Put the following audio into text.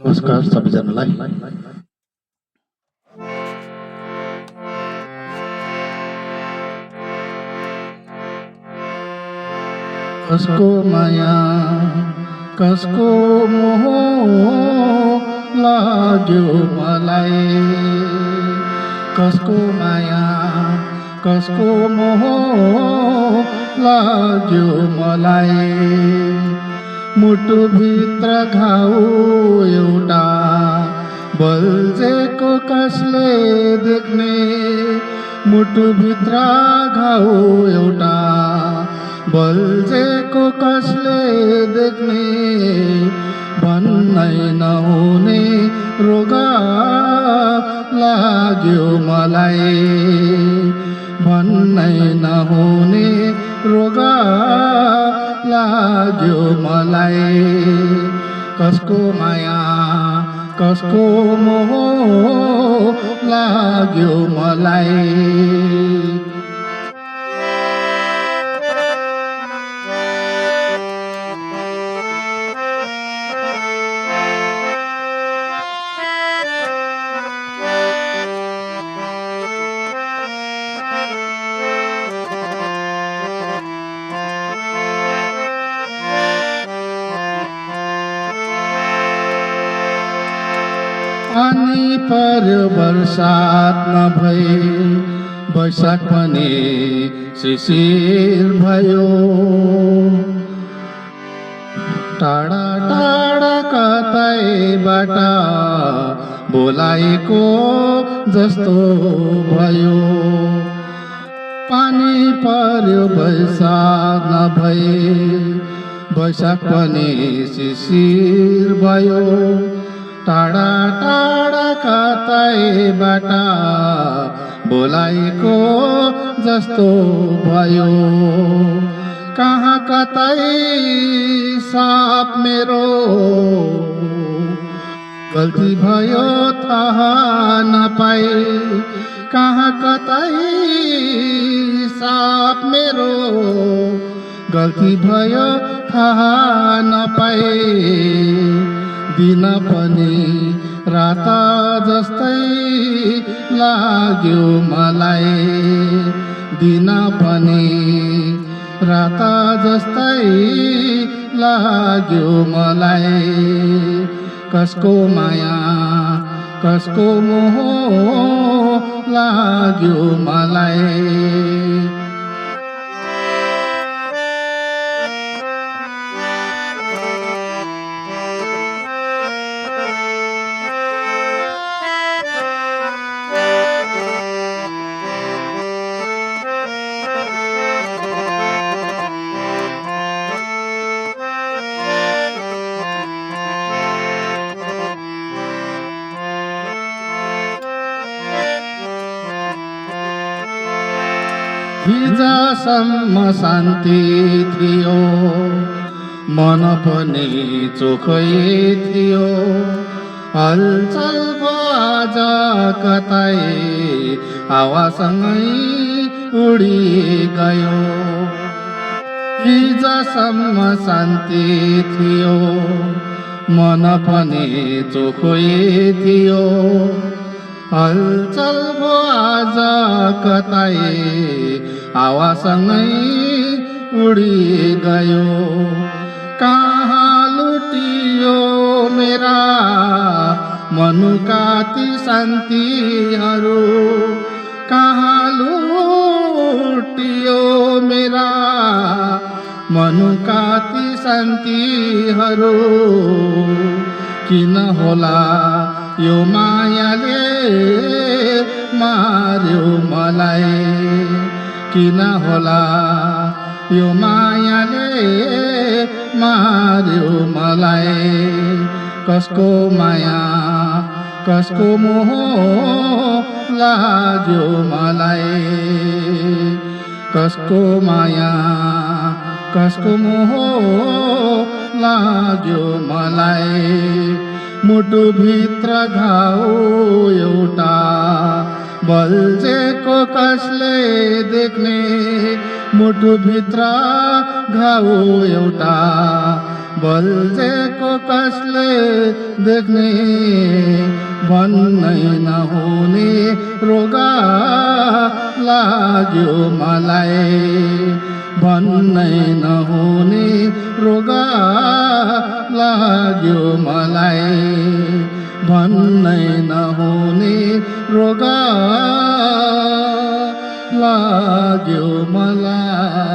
नमस्कार सबैजनालाई। कसको माया कसको मोह लाग्यो मलाई, कसको माया कसको मोह लाग्यो मलाई। मुटुभित्र घाउ एउटा बल्झेको कसले देख्ने, मुटुभित्र घाउ एउटा बल्झेको कसले देख्ने। भन्नै नहुने रोग लाग्यो मलाई, भन्नै नहुने रोग लाग्यो मलाई। कसको माया कसको मोह लाग्यो मलाई। पानी पर्यो बरसात नभई, बैशाख पनि शिशिर भयो। टाढा टाढा कतैबाट बोलाएको जस्तो भयो। पानी पर्यो बैशाख नभई, बैशाख पनि शिशिर भयो। टाढा टाढा कतैबाट बोलाएको जस्तो भयो। कहाँ कतै साप मेरो गल्ती भयो थाहा नपाई, कहाँ कतै साप मेरो गल्ती भयो थाहा नपाई। दिन पनि रात जस्तै लाग्यो मलाई, दिन पनि रात जस्तै लाग्यो मलाई। कसको माया कसको मोह लाग्यो मलाई। हिजोसम्म शान्ति थियो, मन पनि चोखै थियो। हलचल भयो आज कतै हावासँगै उडी गयो। हिजोसम्म शान्ति थियो, मन पनि चोखै थियो। हलचल भयो आज कतै हावासँगै उडी गयो। कहाँ लुटियो मेरा मनुका ती शान्तिहरू, कहाँ लुटियो मेरा मनुका ती शान्तिहरू। किन होला यो मायाले मार्यो मलाई, किन होला यो मायाले मार्यो मलाई। कसको माया कसको मोह लाग्यो मलाई, कसको माया कसको मोह लाग्यो मलाई। मुटुभित्र घाउ एउटा बल्झेको कसले देख्ने, मुटुभित्र घाउ एउटा बल्झेको कसले देख्ने भन्नै नहुने रोगा लाग्यो मलाई भन्नै नहुने रोगा लाग्यो मलाई भन्नै नहुने रोगा लाग्यो मलाई